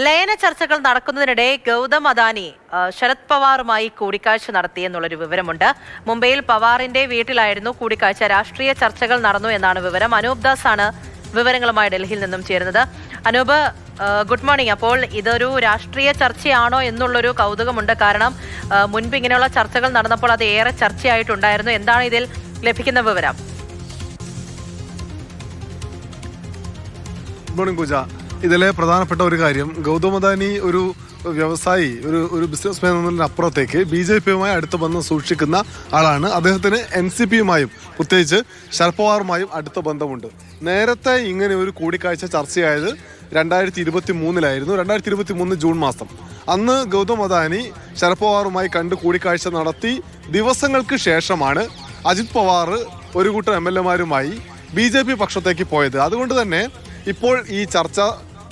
ലയന ചർച്ചകൾ നടക്കുന്നതിനിടെ ഗൗതം അദാനി ശരത് പവാറുമായി കൂടിക്കാഴ്ച നടത്തിയെന്നുള്ളൊരു വിവരമുണ്ട്. മുംബൈയിൽ പവാറിന്റെ വീട്ടിലായിരുന്നു കൂടിക്കാഴ്ച. രാഷ്ട്രീയ ചർച്ചകൾ നടന്നു എന്നാണ് വിവരം. അനൂപ് ദാസ് ആണ് വിവരങ്ങളുമായി ഡൽഹിയിൽ നിന്നും ചേരുന്നത്. Anoop, good morning. അപ്പോൾ ഇതൊരു രാഷ്ട്രീയ ചർച്ചയാണോ എന്നുള്ളൊരു കൗതുകമുണ്ട്. കാരണം മുൻപ് ഇങ്ങനെയുള്ള ചർച്ചകൾ നടന്നപ്പോൾ അത് ഏറെ ചർച്ചയായിട്ടുണ്ടായിരുന്നു. എന്താണ് ഇതിൽ ലഭിക്കുന്ന വിവരം? ഗുഡ് മോർണിംഗ് പൂജ. ഇതിലെ പ്രധാനപ്പെട്ട ഒരു കാര്യം, ഗൗതം അദാനി ഒരു വ്യവസായി, ഒരു ബിസിനസ്മാൻ എന്നതിനപ്പുറത്തേക്ക് BJPയുമായി അടുത്ത ബന്ധം സൂക്ഷിക്കുന്ന ആളാണ്. അദ്ദേഹത്തിന് NCPയുമായും പ്രത്യേകിച്ച് ശരത് പവാറുമായും അടുത്ത ബന്ധമുണ്ട്. നേരത്തെ ഇങ്ങനെ ഒരു കൂടിക്കാഴ്ച ചർച്ചയായത് 2023-ലായിരുന്നു. 2023 ജൂൺ മാസം. അന്ന് ഗൗതം അദാനി ശരത് പവാറുമായി കണ്ട് കൂടിക്കാഴ്ച നടത്തി ദിവസങ്ങൾക്ക് ശേഷമാണ് അജിത് പവാർ ഒരു കൂട്ടം MLAമാരുമായി BJP പക്ഷത്തേക്ക് പോയത്. അതുകൊണ്ട് തന്നെ ഇപ്പോൾ ഈ ചർച്ച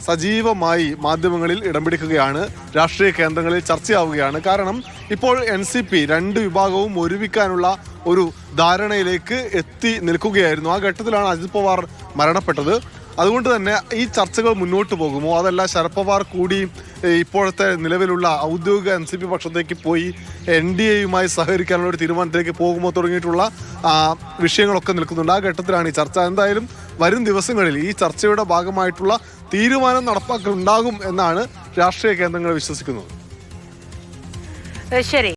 സജീവമായി മാധ്യമങ്ങളിൽ ഇടം പിടിക്കുകയാണ്, രാഷ്ട്രീയ കേന്ദ്രങ്ങളിൽ ചർച്ചയാവുകയാണ്. കാരണം ഇപ്പോൾ NCP രണ്ട് വിഭാഗവും ഒരുമിക്കാനുള്ള ഒരു ധാരണയിലേക്ക് എത്തി നിൽക്കുകയായിരുന്നു. ആ ഘട്ടത്തിലാണ് അജിത് പവാർ മരണപ്പെട്ടത്. അതുകൊണ്ട് തന്നെ ഈ ചർച്ചകൾ മുന്നോട്ട് പോകുമോ, അതല്ല ശരത് പവാർ കൂടി ഇപ്പോഴത്തെ നിലവിലുള്ള ഔദ്യോഗിക NCP പക്ഷത്തേക്ക് പോയി NDAയുമായി സഹകരിക്കാനുള്ള ഒരു തീരുമാനത്തിലേക്ക് പോകുമോ തുടങ്ങിയിട്ടുള്ള വിഷയങ്ങളൊക്കെ നിൽക്കുന്നുണ്ട്. ആ ഘട്ടത്തിലാണ് ഈ ചർച്ച. എന്തായാലും വരും ദിവസങ്ങളിൽ ഈ ചർച്ചയുടെ ഭാഗമായിട്ടുള്ള തീരുമാനം നടപ്പാക്കലുണ്ടാകും എന്നാണ് രാഷ്ട്രീയ കേന്ദ്രങ്ങൾ വിശ്വസിക്കുന്നത്. ശരി.